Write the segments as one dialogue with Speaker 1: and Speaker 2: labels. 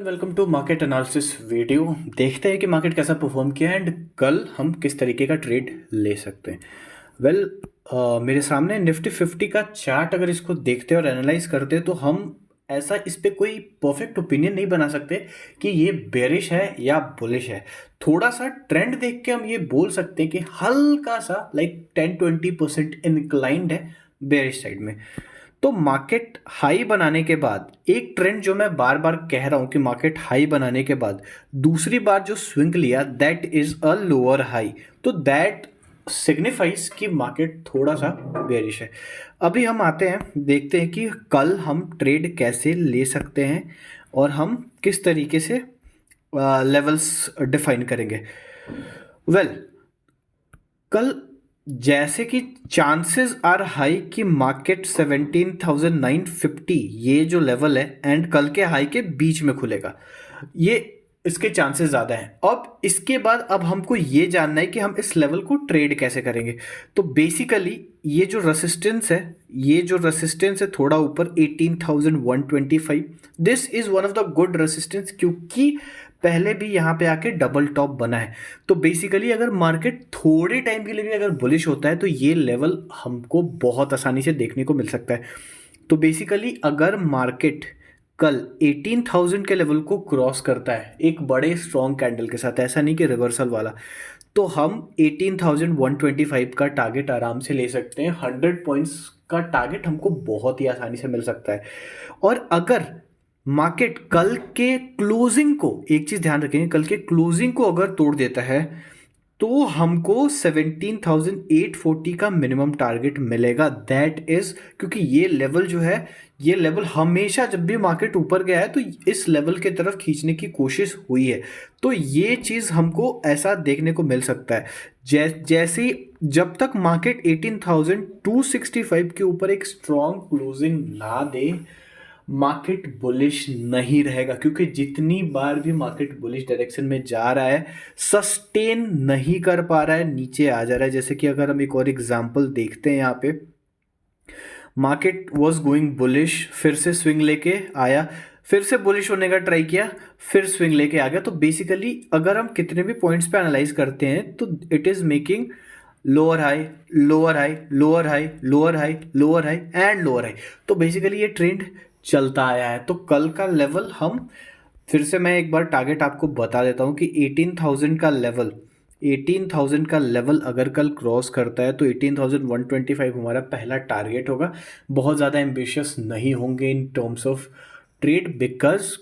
Speaker 1: Welcome to market analysis video. देखते हैं कि मार्केट कैसा परफॉर्म किया एंड कल हम किस तरीके का ट्रेड ले सकते हैं। मेरे सामने निफ्टी 50 का चार्ट, अगर इसको देखते और एनालाइज करते तो हम ऐसा इस पे कोई परफेक्ट ओपिनियन नहीं बना सकते कि ये बेरिश है या बुलिश है। थोड़ा सा ट्रेंड देख के हम ये बोल सकते हैं कि हल्का सा लाइक 10-20% इंक्लाइंड है बेरिश साइड में। तो मार्केट हाई बनाने के बाद एक ट्रेंड जो मैं बार बार कह रहा हूं कि मार्केट हाई बनाने के बाद दूसरी बार जो स्विंग लिया that is a lower high, तो दैट सिग्निफाइज कि मार्केट थोड़ा सा बेरिश है। अभी हम आते हैं, देखते हैं कि कल हम ट्रेड कैसे ले सकते हैं और हम किस तरीके से लेवल्स डिफाइन करेंगे। वेल कल जैसे कि चांसेस आर हाई कि मार्केट 17,950 ये जो लेवल है एंड कल के हाई के बीच में खुलेगा, ये इसके चांसेस ज़्यादा हैं। अब इसके बाद अब हमको ये जानना है कि हम इस लेवल को ट्रेड कैसे करेंगे। तो बेसिकली ये जो रेसिस्टेंस है थोड़ा ऊपर 18,125, this is one of the good resistance क्योंकि पहले भी यहाँ पे आके डबल टॉप बना है। तो बेसिकली अगर मार्केट थोड़े टाइम के लिए भी अगर बुलिश होता है तो ये लेवल हमको बहुत आसानी से देखने को मिल सकता है। तो बेसिकली अगर मार्केट कल 18,000 के लेवल को क्रॉस करता है एक बड़े स्ट्रॉन्ग कैंडल के साथ, ऐसा नहीं कि रिवर्सल वाला, तो हम 18,125 का टारगेट आराम से ले सकते हैं। 100 पॉइंट्स का टारगेट हमको बहुत ही आसानी से मिल सकता है। और अगर मार्केट कल के क्लोजिंग को, एक चीज ध्यान रखेंगे, कल के क्लोजिंग को अगर तोड़ देता है तो हमको 17,840 का मिनिमम टारगेट मिलेगा। दैट इज क्योंकि ये लेवल जो है, ये लेवल हमेशा जब भी मार्केट ऊपर गया है तो इस लेवल के तरफ खींचने की कोशिश हुई है। तो ये चीज हमको ऐसा देखने को मिल सकता है। जैसे जब तक मार्केट 18,265 के ऊपर एक स्ट्रॉन्ग क्लोजिंग ना दे, मार्केट बुलिश नहीं रहेगा। क्योंकि जितनी बार भी मार्केट बुलिश डायरेक्शन में जा रहा है सस्टेन नहीं कर पा रहा है, नीचे आ जा रहा है। जैसे कि अगर हम एक और एग्जांपल देखते हैं, यहाँ पे मार्केट वाज गोइंग बुलिश, फिर से स्विंग लेके आया, फिर से बुलिश होने का ट्राई किया, फिर स्विंग लेके आ गया। तो बेसिकली अगर हम कितने भी पॉइंट्स पे एनालाइज करते हैं तो it is making lower high, lower high, lower high, lower high, lower high and lower high. तो बेसिकली ये ट्रेंड चलता आया है। तो कल का लेवल हम फिर से, मैं एक बार टारगेट आपको बता देता हूँ कि 18,000 का लेवल अगर कल क्रॉस करता है तो 18,125 हमारा पहला टारगेट होगा। बहुत ज़्यादा एम्बिशियस नहीं होंगे in terms of trade because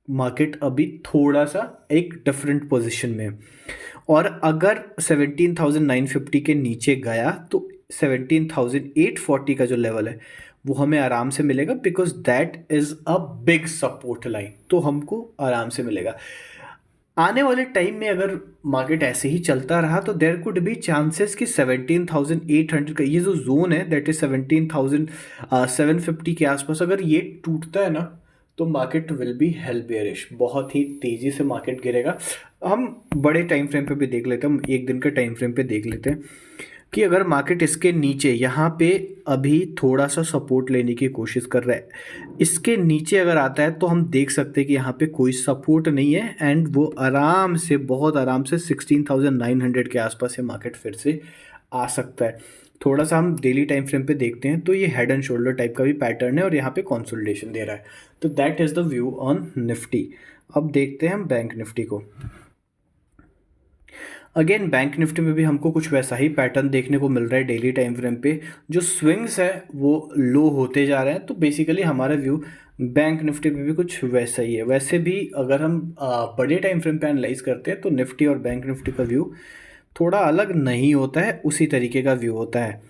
Speaker 1: market अभी थोड़ा सा एक डिफरेंट पोजीशन में है। और अगर 17,950 के नीचे गया तो 17,840 का जो लेवल है वो हमें आराम से मिलेगा, because that is a big support line. तो हमको आराम से मिलेगा। आने वाले टाइम में अगर मार्केट ऐसे ही चलता रहा तो देयर कुड बी चांसेस कि 17,800 का ये जो जोन है दैट इज 17,750 के आसपास, अगर ये टूटता है ना तो market will be hello bearish, बहुत ही तेजी से मार्केट गिरेगा। हम बड़े टाइम फ्रेम पे भी देख लेते हैं, हम एक दिन के टाइम फ्रेम पे देख लेते हैं कि अगर मार्केट इसके नीचे यहाँ पे अभी थोड़ा सा सपोर्ट लेने की कोशिश कर रहा है, इसके नीचे अगर आता है तो हम देख सकते हैं कि यहाँ पे कोई सपोर्ट नहीं है एंड वो आराम से, बहुत आराम से 16,900 के आसपास से मार्केट फिर से आ सकता है। थोड़ा सा हम डेली टाइम फ्रेम पे देखते हैं तो ये हेड एंड शोल्डर टाइप का भी पैटर्न है और यहाँ पे कंसोलिडेशन दे रहा है। तो that is the view on Nifty. अब देखते हैं हम बैंक निफ्टी को। अगेन बैंक निफ्टी में भी हमको कुछ वैसा ही पैटर्न देखने को मिल रहा है। डेली टाइम फ्रेम पे जो स्विंग्स है वो लो होते जा रहे हैं। तो बेसिकली हमारा व्यू बैंक निफ्टी में भी कुछ वैसा ही है। वैसे भी अगर हम बड़े टाइम फ्रेम पे एनालाइज करते हैं तो निफ्टी और बैंक निफ्टी का व्यू थोड़ा अलग नहीं होता है, उसी तरीके का व्यू होता है।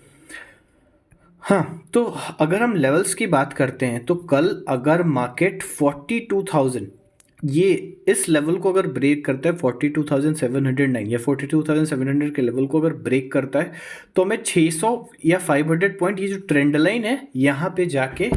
Speaker 1: हाँ, तो अगर हम लेवल्स की बात करते हैं तो कल अगर मार्केट 42,000, ये इस लेवल को अगर ब्रेक करता है 42,709 या 42,700 के लेवल को अगर ब्रेक करता है तो हमें 600 या 500 पॉइंट, ये जो ट्रेंड लाइन है यहाँ पे जाके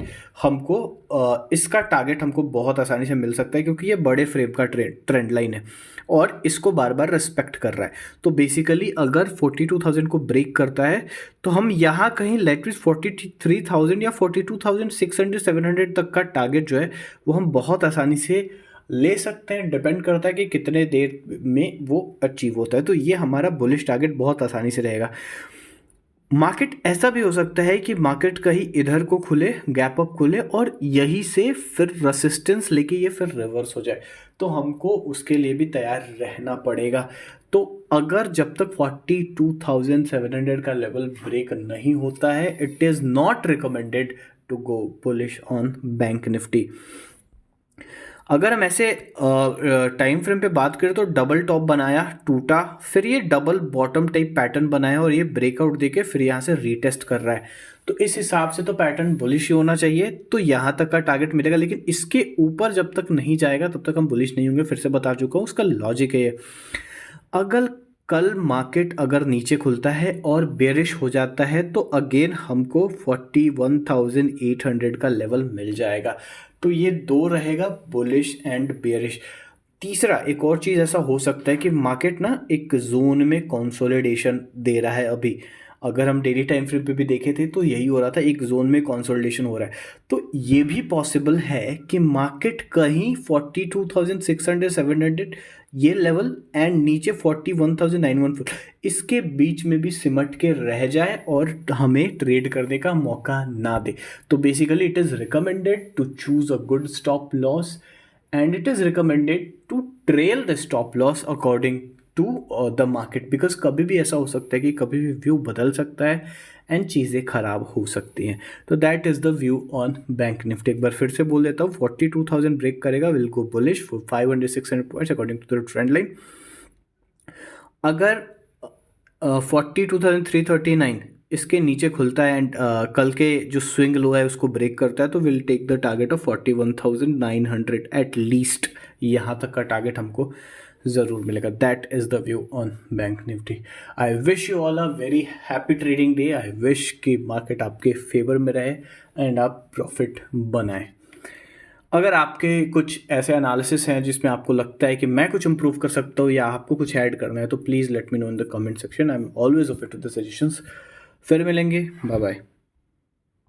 Speaker 1: हमको इसका टारगेट हमको बहुत आसानी से मिल सकता है क्योंकि ये बड़े फ्रेम का ट्रेंड लाइन है और इसको बार बार रिस्पेक्ट कर रहा है। तो बेसिकली अगर 42,000 को ब्रेक करता है तो हम यहाँ कहीं लेटरिस 43,000 या 42,600 700 तक का टारगेट जो है वो हम बहुत आसानी से ले सकते हैं, डिपेंड करता है कि कितने देर में वो अचीव होता है। तो ये हमारा बुलिश टारगेट बहुत आसानी से रहेगा। मार्केट ऐसा भी हो सकता है कि मार्केट कहीं इधर को खुले, गैप अप खुले और यहीं से फिर रेसिस्टेंस लेके ये फिर रिवर्स हो जाए, तो हमको उसके लिए भी तैयार रहना पड़ेगा। तो अगर जब तक 42,700 का लेवल ब्रेक नहीं होता है, it is not recommended to go bullish on bank Nifty. अगर हम ऐसे टाइम फ्रेम पे बात करें तो डबल टॉप बनाया, टूटा, फिर ये डबल बॉटम टाइप पैटर्न बनाया और ये ब्रेकआउट देके फिर यहाँ से रीटेस्ट कर रहा है, तो इस हिसाब से तो पैटर्न बुलिश ही होना चाहिए, तो यहाँ तक का टारगेट मिलेगा। लेकिन इसके ऊपर जब तक नहीं जाएगा तब तक हम बुलिश नहीं होंगे। फिर से बता चुका हूँ, उसका लॉजिक है ये। अगर कल मार्केट अगर नीचे खुलता है और बेरिश हो जाता है तो अगेन हमको 41,800 का लेवल मिल जाएगा। तो ये दो रहेगा, बुलिश एंड बेरिश। तीसरा एक और चीज़ ऐसा हो सकता है कि मार्केट ना एक जोन में कंसोलिडेशन दे रहा है अभी। अगर हम डेली टाइम फ्रेम पे भी देखे थे तो यही हो रहा था, एक जोन में कंसोलिडेशन हो रहा है। तो ये भी पॉसिबल है कि मार्केट कहीं 42,600 700 ये लेवल एंड नीचे 41,914 इसके बीच में भी सिमट के रह जाए और हमें ट्रेड करने का मौका ना दे। तो basically it is recommended to choose a good stop loss and it is recommended to trail the stop loss according to the market, because कभी भी ऐसा हो सकता है कि कभी भी व्यू बदल सकता है एंड चीज़ें ख़राब हो सकती हैं। तो that is the view on bank Nifty. एक बार फिर से बोल देता हूँ, 42,000 ब्रेक करेगा, will go bullish for 500-600 points according to the trend line. अगर 42,339 इसके नीचे खुलता है एंड कल के जो स्विंग लो है उसको ब्रेक करता है, तो will take the target of 41,900 at least. यहाँ तक का टारगेट हमको ज़रूर मिलेगा। That is the view on bank Nifty. I wish you all a very happy trading day. I wish कि मार्केट आपके फेवर में रहे एंड आप प्रॉफिट बनाएं। अगर आपके कुछ ऐसे एनालिसिस हैं जिसमें आपको लगता है कि मैं कुछ इंप्रूव कर सकता हूँ या आपको कुछ ऐड करना है, तो please let me know in the comment section. I am always open to the suggestions. फिर मिलेंगे, बाय बाय।